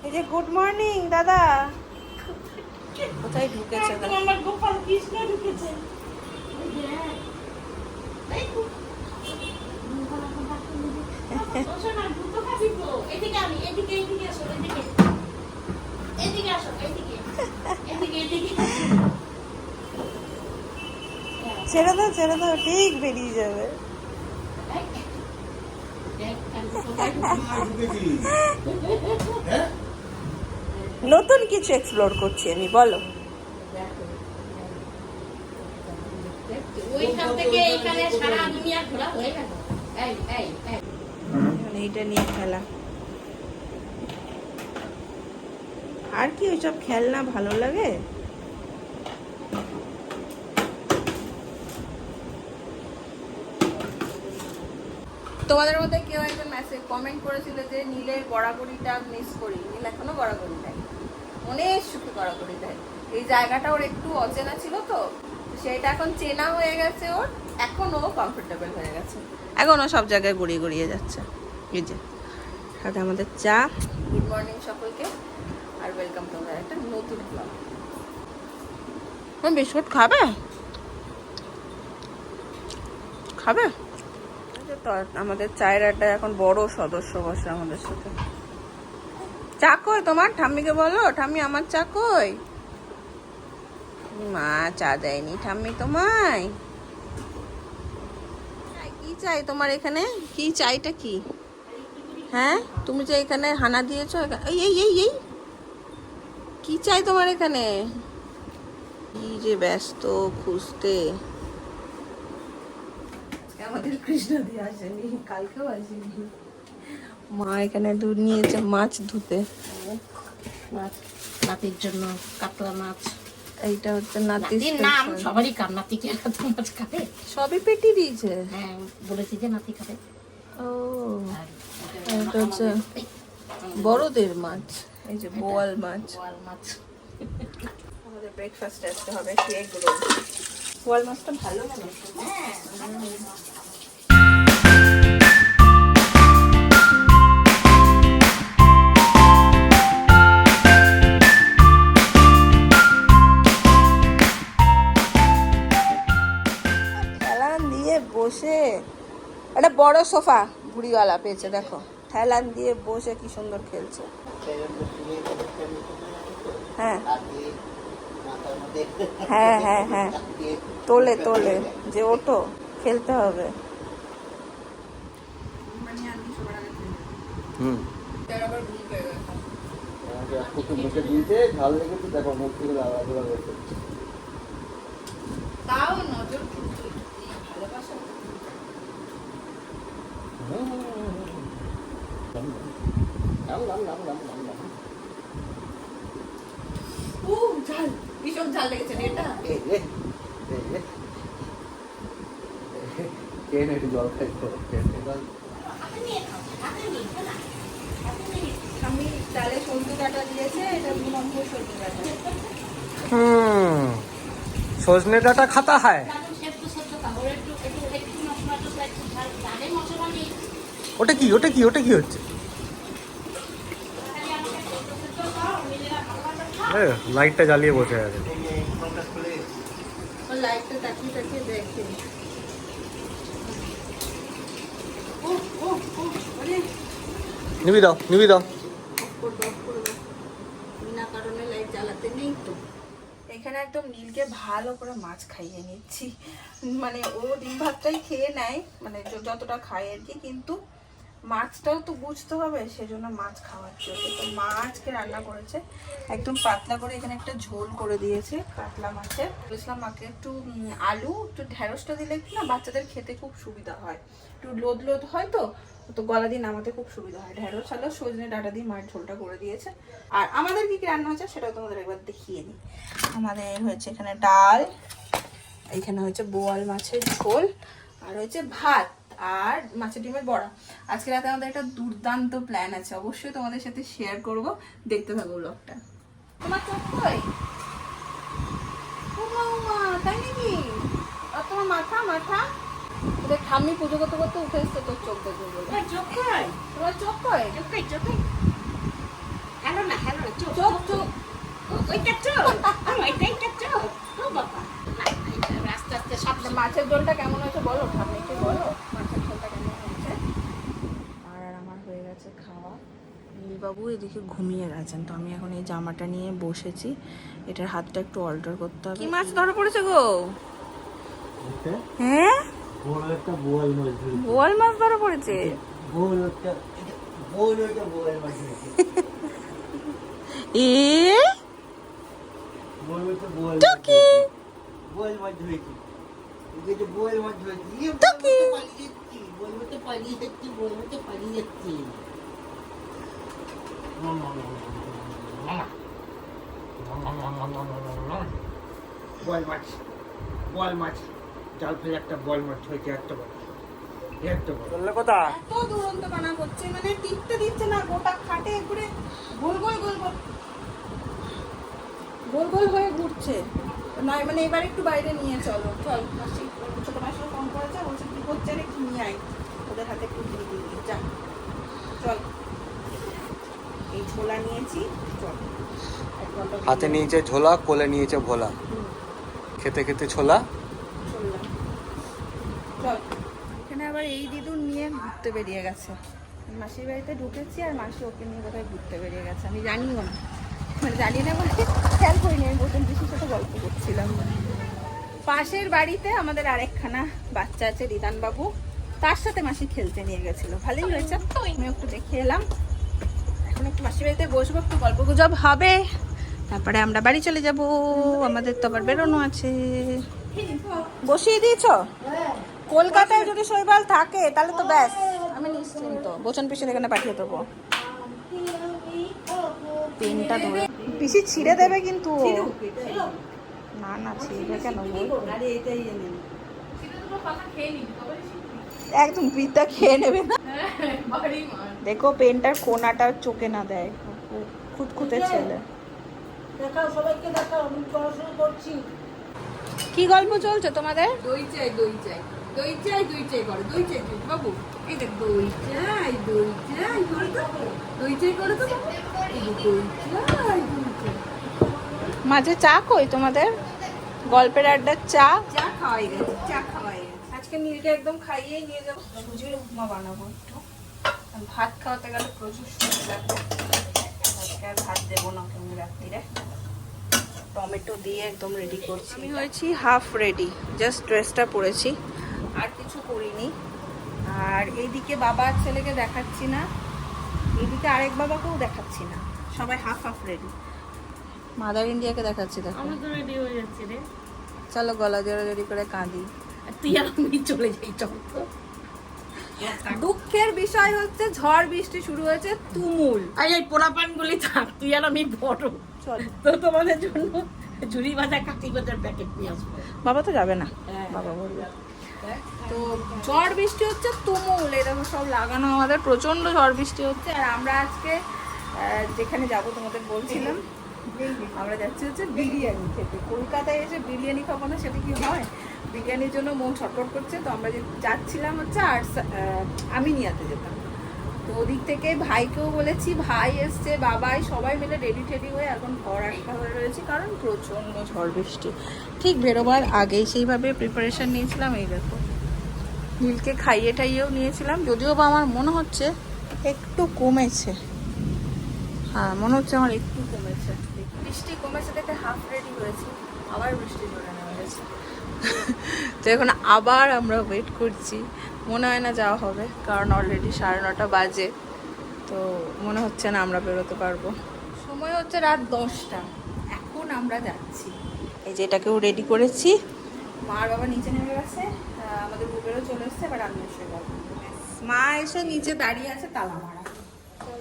এই যে good morning দাদা। কোথায় ঢুকেছে? আমার গোপাল কৃষ্ণ ঢুকেছে। ছেড়ে দাও ঠিক বেরিয়ে যাবে। নতুন কিছু এক্সপ্লোর করছি আমি, বলো। এইটা নিয়ে খেলা আর কি ওইসব খেলনা ভালো লাগে? তোমাদের মধ্যে কেউ একজন মেসেজ কমেন্ট করেছিল যে নীলের গড়াগড়িটা মিস করি। নীল এখনো গড়াগড়ি দেয়, অনেক সুখে গড়াগড়ি দেয়। এই জায়গাটা ওর একটু অচেনা ছিল তো, সেটা এখন চেনা হয়ে গেছে ওর, এখন ও কমফোর্টেবল হয়ে গেছে, এখন ও সব জায়গায় গড়িয়ে গড়িয়ে যাচ্ছে। এই যে সাথে আমাদের চা। গুড মর্নিং সকলকে, আর ওয়েলকাম তোমরা একটা নতুন ব্লগ। বিস্কুট খাবে? খাবে তো। আমাদের চায়ের আড্ডায় এখন বড় সদস্য বসে আমাদের সাথে। চা কই তোমার? ঠাম্মিকে বলো, ঠাম্মি আমার চা কই? মা চা দেয়নি ঠাম্মি তোমায়। কি চাই তোমার এখানে? কি চাইটা কি? হ্যাঁ, তুমি যে এখানে হানা দিয়েছো, এই এই এই এই কি চাই তোমার এখানে? কি যে ব্যস্ত খুঁজতে। আমাদের কৃষ্ণ দিয়ে আসেনি, কালকেও আসেনি। মা এখানে দুধ নিয়েছে মাছ ধুতে, মাছ নাতির জন্য কাতলা মাছ। এইটা হচ্ছে নাতির নাম, সবারই কাম। নাতিকে কাতলা মাছ খাবে, সবই পেটি দিয়েছে। হ্যাঁ বলেছি যে নাতি খাবে। ও এটা হচ্ছে বড়দের মাছ, এই যে বোয়াল মাছ। বোয়াল মাছ আমাদের ব্রেকফাস্টে আসতে হবে এগ রোল। বোয়াল মাছটা ভালো লাগে। ঠেলান দিয়ে বসে, একটা বড় সোফা ভুড়িওয়ালা পেয়েছে, দেখো ঠেলান দিয়ে বসে কি সুন্দর খেলছে। হ্যাঁ হ্যাঁ হ্যাঁ হ্যাঁ, তোলে তোলে যে ওঠো, খেলতে হবে। তাও নজর ভালোবাসা। ঝাল, ভীষণ ঝাল লেগেছে এটা। আমি চালে সর্ষে ডাঁটা দিয়েছে, এটা 2 নম্বর সর্ষে ডাঁটা। সজনে ডাটা খাতা হয়। ওটা কি ওটা কি ওটা কি হচ্ছে? লাইটটা জ্বালিয়ে বসে আছে। লাইটটা তাকিয়ে তাকিয়ে দেখে। নিবি দাও নিবি দাও। বিনা কারণে লাইট জ্বালাতে নেই তো। এখানে একদম নীলকে ভালো করে মাছ খাইয়ে নিচ্ছি, মানে ও ডিম ভাতটাই খেয়ে নেয়, মানে যতটা খায় আর কি, কিন্তু মাছটাও তো বুঝতে হবে, সেজন্য মাছ খাওয়াচ্ছে ওকে। তো মাছকে রান্না করেছে একদম পাতলা করে, এখানে একটা ঝোল করে দিয়েছে কাতলা মাছের। বলেছিলাম মাকে একটু আলু একটু ঢেঁড়সটা দিলে কি না বাচ্চাদের খেতে খুব সুবিধা হয়, একটু লোদ লোদ হয় তো, তো গলা দিয়ে নামাতে খুব সুবিধা হয়। ঢেঁড়স আলু সজনে ডাঁটা দিয়ে মায়ের ঝোলটা করে দিয়েছে। আর আমাদের কি কি রান্না হয়েছে সেটাও তোমাদের একবার দেখিয়ে নিই। আমাদের হয়েছে এখানে ডাল, এখানে হয়েছে বোয়াল মাছের ঝোল, আর হয়েছে ভাত, আর মাছের ডিমের বড়া। আজকে রাতে আমাদের একটা দুর্দান্ত প্ল্যান আছে, অবশ্যই তোমাদের সাথে শেয়ার করব, দেখতে থাকো ব্লগটা। তোমার চোখ কই? তাই নাকি? আর তোমার মাথা মাথা ওদের ঠাম্মি পুজো করতে করতে উঠে এসছে তোর চোখ দেখবে বলে। চোখ কই? তোমার চোখ কই? চোখ কই? চোখ কই? হ্যালো না ওইটা চল ওইটাই চল ও বাবা আস্তে আস্তে সব মাছের ঝোলটা কেমন হয়েছে বলো, ঠাকুরকে বলো মাছের ঝোলটা কেমন হয়েছে। আর আমার হয়ে গেছে খাওয়া। নীলবাবু এদিকে ঘুমিয়ে গেছেন, তো আমি এখন এই জামাটা নিয়ে বসেছি। এটার হাতটা একটু অল্টার করতে হবে। কি মাছ ধরা পড়েছে গো? হ্যাঁ, বোয়াল মাছ ধরা পড়েছে। এ টুকি টুকি বল মাছ জাল ফেলে একটা বল মাছ হয়েছে, একটা বল চললে কোথা? এত দুরন্ত বানা করছে, মানে টিকতে দিচ্ছে না, গোটা খাটে ঘুরে গোল গোল গোল গোল গোল গোল হয়ে ঘুরছে। নয় মানে এবার একটু বাইরে নিয়ে চলো, চল মাসি, ছোট মাসিও ফোন করেছে, বলছে কি করছে রে, কি নিয়ে আয়, ওদের হাতে একটু দিয়ে দিই, যা চল। এই ছোলা নিয়েছি, চল এক ঘন্টা হাতে নিয়েছে ঝোলা, কোলে নিয়েছে ভোলা, খেতে খেতে ছোলা। চললাম, চল। এখানে আবার এই দিদুন নিয়ে ঘুরতে বেরিয়ে গেছে। মাসির বাড়িতে ঢুকেছি আর মাসি ওকে নিয়ে কোথায় ঘুরতে বেরিয়ে গেছে, আমি জানিও না, মানে জানি না বলে খেয়াল করিনি। আমি বোতল পিসির সাথে গল্প করছিলাম। পাশের বাড়িতে আমাদের আরেকখানা বাচ্চা আছে, রিদান বাবু, তার সাথে মাসি খেলতে নিয়ে গেছিল, ভালোই হয়েছে। আমি একটু দেখে এলাম, এখন একটু মাসির বাড়িতে বসবো, একটু গল্প গুজব হবে, তারপরে আমরা বাড়ি চলে যাব। আমাদের তো আবার বেরোনো আছে। বসিয়ে দিয়েছ? কলকাতায় যদি শৈবাল থাকে তাহলে তো ব্যাস, আমি নিশ্চিন্ত। বচন পিসির এখানে পাঠিয়ে দেবো। পেনটা ধরে পিসি ছিঁড়ে দেবে কিন্তু। না না, ছিঁড়বে কেন? একদম বিদ্যা খেয়ে নেবে না। দেখো পেনটার কোনাটা চোখে না দেয়, খুঁতখুঁতে ছেলে। কি গল্প চলছে তোমাদের? দই চাই দই চাই দই চাই দই চাই করে দই চাই দই বাবু, এই দেখ দই চাই দই চাই করে তো, দই চাই করে তো বাবু, এই যে দই চাই দই চাই। মাঝে চা কই তোমাদের? গল্পের আড্ডার চা? চা খাওয়াই গেছে, চা খাওয়াই গেছে। আজকে নীলকে একদম খাইয়েই নিয়ে যাবো। সুজির উপমা বানাবো একটু, ভাত খাওয়াতে গেলে প্রচুর সুজি লাগবে। আজকে আর ভাত দেবো না তুমি রাত্রিরে। টমেটো দিয়ে একদম রেডি করছি। আমি হয়েছি হাফ রেডি, জাস্ট ড্রেসটা পরেছি, আর কিছু করিনি। আর এইদিকে বাবা আর ছেলেকে দেখাচ্ছি না, এইদিকে আরেক বাবাকেও দেখাচ্ছি না, সবাই হাফ হাফ রেডি। মাদার ইন্ডিয়াকে দেখাচ্ছি, দেখো আমি তো রেডি হয়ে যাচ্ছি রে। চলো গলা জোরে জোরে করে কাঁদি। আর তুই আর আমি চলে যাই, চল তো। দুঃখের বিষয় হচ্ছে ঝড় বৃষ্টি শুরু হয়েছে তুমুল। এই পোড়া পানগুলি থাক, তুই আর আমি বড়। চল, তো তোমাদের জন্য ঝুড়ি ভাজা কাঠি ভাজার প্যাকেট নিয়ে আসবো। বাবা তো যাবে না, হ্যাঁ। বাবা বলবে। তো ঝড় বৃষ্টি হচ্ছে তুমুল, এরকম সব লাগানো, আমাদের প্রচন্ড ঝড় বৃষ্টি হচ্ছে। আর আমরা আজকে যেখানে যাব তোমাদের বলছিলাম, আমরা যাচ্ছি হচ্ছে বিরিয়ানি খেতে। কলকাতায় এসে বিরিয়ানি খাবো না, সেটা কি হয়? বিরিয়ানির জন্য মন ছটফট করছে। তো আমরা যাচ্ছিলাম হচ্ছে আর আমি নিয়াতে যেতাম। তো ওদিক থেকে ভাইকেও বলেছি, ভাই এসছে, বাবাই, সবাই মিলে রেডি টেডি হয়ে এখন ঘর একটা হয়ে রয়েছি, কারণ প্রচণ্ড ঝড় বৃষ্টি। ঠিক বেরোবার আগেই সেইভাবে প্রিপারেশন নিয়েছিলাম। এই দেখো, নীলকে খাইয়ে টাইয়েও নিয়েছিলাম, যদিও বা আমার মনে হচ্ছে একটু কমেছে। হ্যাঁ, মনে হচ্ছে আমার একটু কমেছে। বৃষ্টি কমেছে দেখে হাফ রেডি হয়েছি, আবার বৃষ্টি জোরে নেমে গেছে। তো এখন আবার আমরা ওয়েট করছি, মনে হয় না যাওয়া হবে, কারণ অলরেডি 9:30 বাজে। তো মনে হচ্ছে না আমরা বেরোতে পারবো। সময় হচ্ছে রাত 10টা, এখন আমরা যাচ্ছি। এই যে এটাকেও রেডি করেছি, মার বাবা নিচে নেমে গেছে, আমাদের বুবেরও চলে এসছে, এবার আমি এসে যাবো। মা এসে নিচে দাঁড়িয়ে আছে তালা মারা,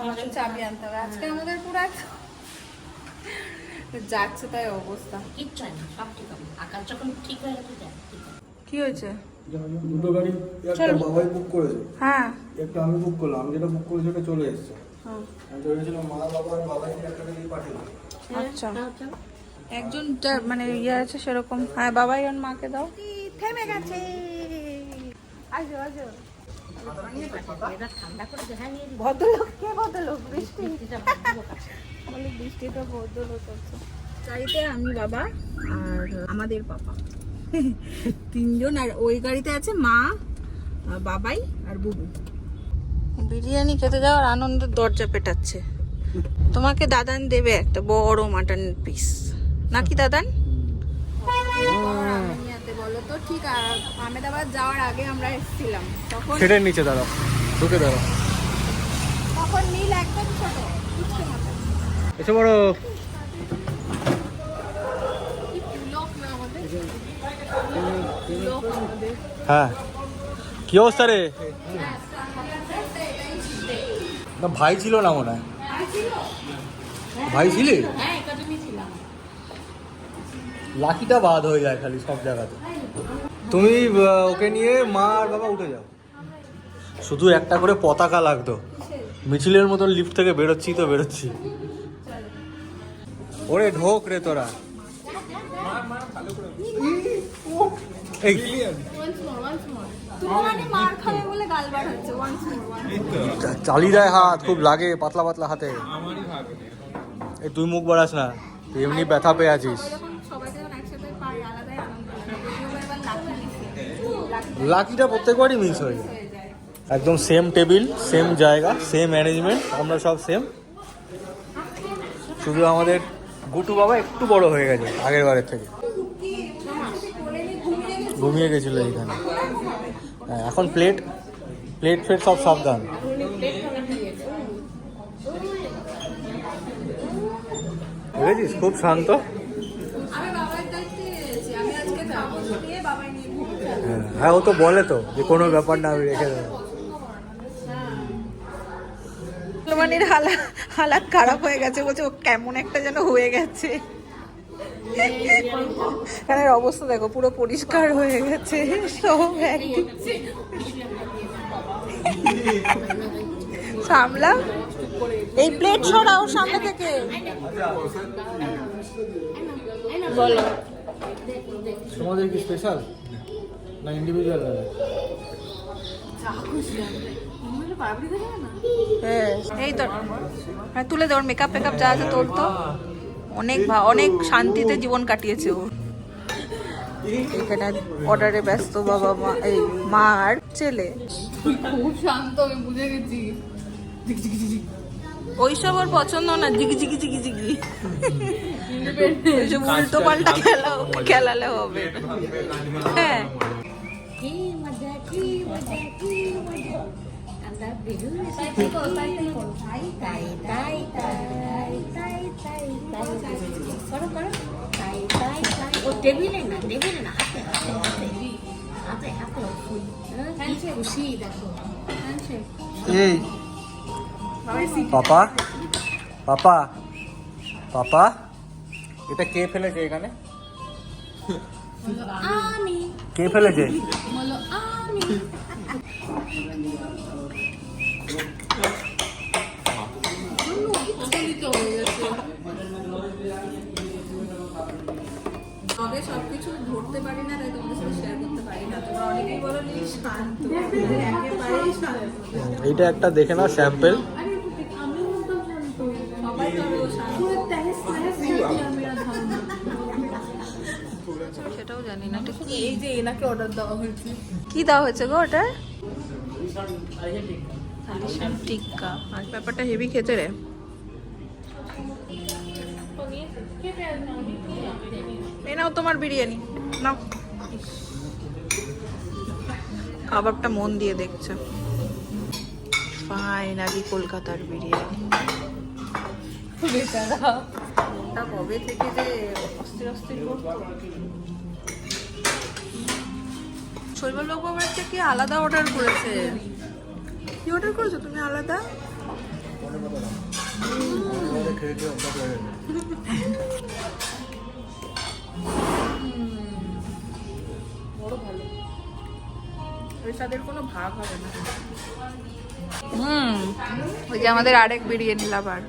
আমাদের চাবি আনতে হবে। আজকে আমাদের পুরো যাচ্ছে তাই অবস্থা। কিচ্ছু হয় না, সব ঠিক হবে। আকাশ যখন ঠিক হয়ে গেছে, দেখ ঠিক হবে। কি হয়েছে? দুটো গাড়ি, একটা চলো। বাবাই বুক করেছে, হ্যাঁ, একটা আমি বুক করলাম। আমি যেটা বুক করেছি ওটা চলে এসেছে। হ্যাঁ, আমি চলে গেছিলাম, মা বাবা আর বাবাই একটা গাড়ি পাঠিয়ে দিল। আচ্ছা। একজন মানে ইয়ে আছে সেরকম। হ্যাঁ, বাবাই আর মাকে দাও। থেমে গেছে। আসো আসো। এবার ঠান্ডা করে দেখা নিয়ে ভদ্রলোক কে? ভদ্রলোক? বৃষ্টি? দিতে বলে বৃষ্টি তো ভদ্রলোক আছে। গাড়িতে আমি, বাবা আর আমাদের পাপা, তিনজন। আর ওই গাড়িতে আছে মা, বাবাই আর বুবু। বিরিয়ানি খেতে যাওয়ার আনন্দের দরজা পেটাচ্ছে। তোমাকে দাদান দেবে একটা বড় মাটনের পিস, নাকি দাদান? বলো তো ঠিক। আহমেদাবাদ যাওয়ার আগে আমরা এসেছিলাম, তখন সেটার নিচে দাঁড়াও, ঢুকে দাঁড়াও। তখন নীল একদম ছোট কুচকে মতো। এসে বড় হ্যাঁ, কি অবস্থা রে? না ভাই ছিল না মনে হয়। ভাই ছিলি? লাকিটা বাদ হয়ে যায় খালি সব জায়গাতে। তুমি ওকে নিয়ে মা আর বাবা উঠে যাও। শুধু একটা করে পতাকা লাগতো, মিছিলের মতন লিফট থেকে বেরোচ্ছি তো বেরোচ্ছি। ওরে ঢোক রে তোরা। এই চালিয়ে দেয় হাত, খুব লাগে পাতলা পাতলা হাতে। এই তুই মুখ বাড়াস না, তুই এমনি ব্যথা পেয়ে আছিস। লাকিটা প্রত্যেকবারই মিস হয়ে যায়। একদম সেম টেবিল, সেম জায়গা, সেম ম্যানেজমেন্ট, আমরা সব সেম। শুধু আমাদের গুটু বাবা একটু বড় হয়ে গেছে আগের বারের থেকে, ঘুমিয়ে গেছিল এইখানে। হ্যাঁ, এখন প্লেট ফেট সব সাবধান। বুঝেছিস, খুব শান্ত। হ্যাঁ, ও তো বলে তো যে কোনো ব্যাপার না, আমি রেখে দেবো। মানির হালাত খারাপ হয়ে গেছে, বলছে ও কেমন একটা যেন হয়ে গেছে। এখানের অবস্থা দেখো, পুরো পরিষ্কার হয়ে গেছে সব একদম। সামলা, এই প্লেট সরাও সামনে থেকে। বলো, তোমাদের কি স্পেশাল না ইন্ডিভিজুয়াল? হ্যাঁ, এই তো। হ্যাঁ, তুলে দেওয়ার মেকআপ যা আছে তোলতো। অনেক শান্তিতে জীবন কাটিয়েছে ও। এখানে অর্ডারে ব্যস্ত বাবা, মা, এই মা আর ছেলে। খুব শান্ত, আমি বুঝে গেছি। ওইসব ওর পছন্দ না, জিগি জিগি জিগি জিগি। ওইসব উল্টো পাল্টা খেলালে হবে। হ্যাঁ, কি মজা, কি মজা, কি মজা। আমরা বেলুন তাই তাই তাই তাই তাই তাই তাই করো করো তাই তাই তাই। ও টেবিলে না হাতে হাতে হাতে হাতে হাতে ফুল। কি খুশি দেখো। এই পাপা পাপা পাপা, এটা কে ফেলেছে এখানে? আমি কে ফেলেছে? বলো আমি। তবে সবকিছু ধরতে পারি না, তাই তোমাদের সাথে শেয়ার করতে পারি না। তোমরা অনেকেই বলো নীল শান্ত, একেবারেই শান্ত। এইটা একটা দেখে নাও স্যাম্পল। সবাই তবে ও শান্ত। সেটাও জানি না ঠিক। এই যে এনাকে অর্ডার দেওয়া হয়েছে। কি দেওয়া হয়েছে গো ওটা? টিক্কা। আর ব্যাপারটা হেভি খেতে রে। এই নাও তোমার বিরিয়ানি, নাও। খাবারটা মন দিয়ে দেখছো। ফাইনালি কলকাতার বিরিয়ানি। মনটা কবে থেকে যে অস্থির করতো। শৈবালবাবু আবার একটা কি আলাদা অর্ডার করেছে। কি অর্ডার করেছো তুমি আলাদা? বড় ভালো, ওই স্বাদের কোনো ভাগ হবে না। ওই যে আমাদের আরেক বিরিয়ানি লাভার।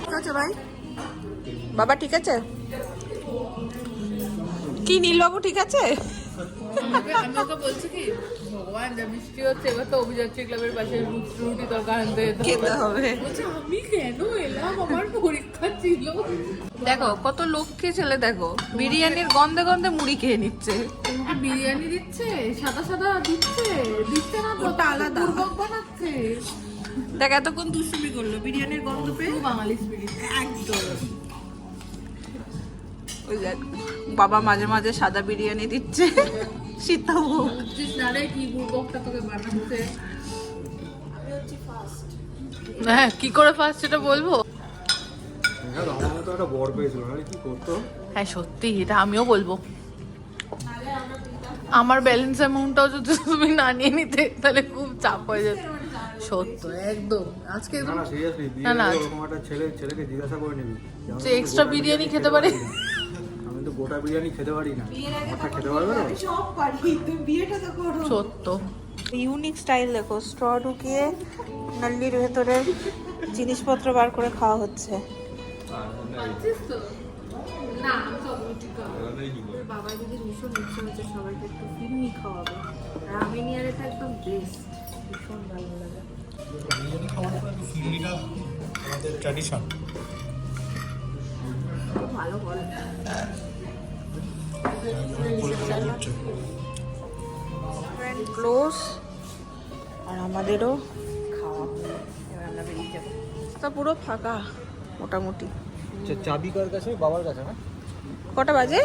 ঠিক আছে ভাই, বাবা ঠিক আছে? কি নীলবাবু ঠিক আছে? আমি ওকে বলছি কি, ভগবান ভগবান যা বৃষ্টি হচ্ছে, এবার তো অভিযাত্রী ক্লাবের পাশে রুটি তরকা আনতে যেতে খেতে হবে। বলছে আমি কেন এলাম, আমার পরীক্ষা ছিল। দেখো কত লক্ষ্মী ছেলে, দেখো বিরিয়ানির গন্ধে গন্ধে মুড়ি খেয়ে নিচ্ছে। তোমাকে বিরিয়ানি দিচ্ছে, সাদা সাদা দিচ্ছে না তো, ওটা আলাদা। পূর্বক বানাচ্ছে। দেখ এতক্ষণ দুষ্টুমি করলো, বিরিয়ানির গন্ধ পেয়ে পুরো বাঙালি স্পিরিট একদম। ওই দেখ বাবা মাঝে মাঝে সাদা বিরিয়ানি দিচ্ছে সীতাভোগ। বুঝছিস না রে কি পূর্বকটা তোকে বানাচ্ছে। হ্যাঁ কি করে ফার্স্ট সেটা বলবো? আমার মতো একটা বর পেয়েছিল, নাহলে কি করতো? হ্যাঁ সত্যি এটা আমিও বলবো। আমার ব্যালেন্স অ্যামাউন্টটাও যদি তুমি না নিয়ে নিতে তাহলে খুব চাপ হয়ে যেত। সত্য একদম। আজকে না না সিরিয়াসলি, না, না। ওরকম একটা ছেলেকে জিজ্ঞাসা করে নিবি যে আমি যে তো এক্সট্রা গোটা বিরিয়ানি খেতে পারি। না। আমি তো গোটা বিরিয়ানি খেতে পারি না, আমারটা খেতে পারবে না? সব পারি, তুমি বিয়েটা তো করো। সত্য। ইউনিক স্টাইল দেখো, স্ট্র ঢুকিয়ে নল্লির ভেতরে জিনিসপত্র বার করে খাওয়া হচ্ছে। বুঝছিস তো? না আমি সব রুটি খাবো। বাবা যদি ভীষণ ইচ্ছে হচ্ছে সবাইকে একটু ফিরনি খাওয়াবে, আর আমি নিয়ে এটা একদম বেস্ট, ভীষণ ভালো লাগে। আমাদের ট্র্যাডিশন। খুব ভালো বলে। ক্লোজ আর আমাদেরও খাওয়া হলো, এবার আমরা বেরিয়ে যাবো। তা পুরো ফাঁকা মোটামুটি। চাবি কার কাছে? বাবার কাছে না? কটা বাজে?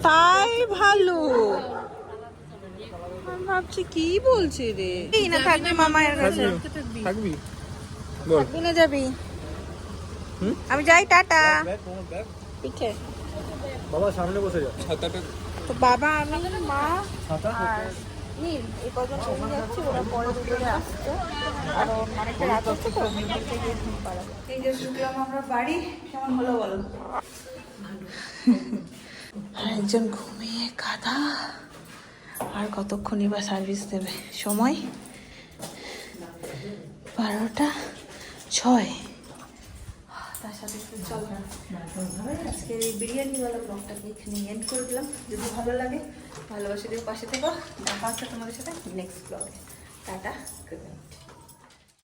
তাই ভালো। আমি ভাবছি কি বলছে রে, এই না থাকবি মামায়ের কাছে? থাকবি? বল। থাকবি না যাবি? আমি যাই, টাটা। পিঠে বাবা সামনে বসে যা। ছাতাটা তো বাবা, আমি, মা ছাতা আর নীল এই কজন চলে যাচ্ছে, ওরা পরে দুপুরে আসছে, কারণ অনেকটা রাত হচ্ছে তো বিকেলটা গিয়ে ঘুম পাড়াবে। এই যে ঢুকলাম আমরা বাড়ি, কেমন হলো বলো? আর একজন ঘুমিয়ে কাঁদা, আর কতক্ষণই বা সার্ভিস দেবে, সময় 12:06। তার সাথে একটু চলো আজকের এই বিরিয়ানিওয়ালা ব্লগটাকে এখানে এন্ড করে দিলাম। যদি ভালো লাগে ভালোবাসা দিয়ে পাশে থেকো। দেখা হচ্ছে তোমাদের সাথে নেক্সট ব্লগে। Tata, good night.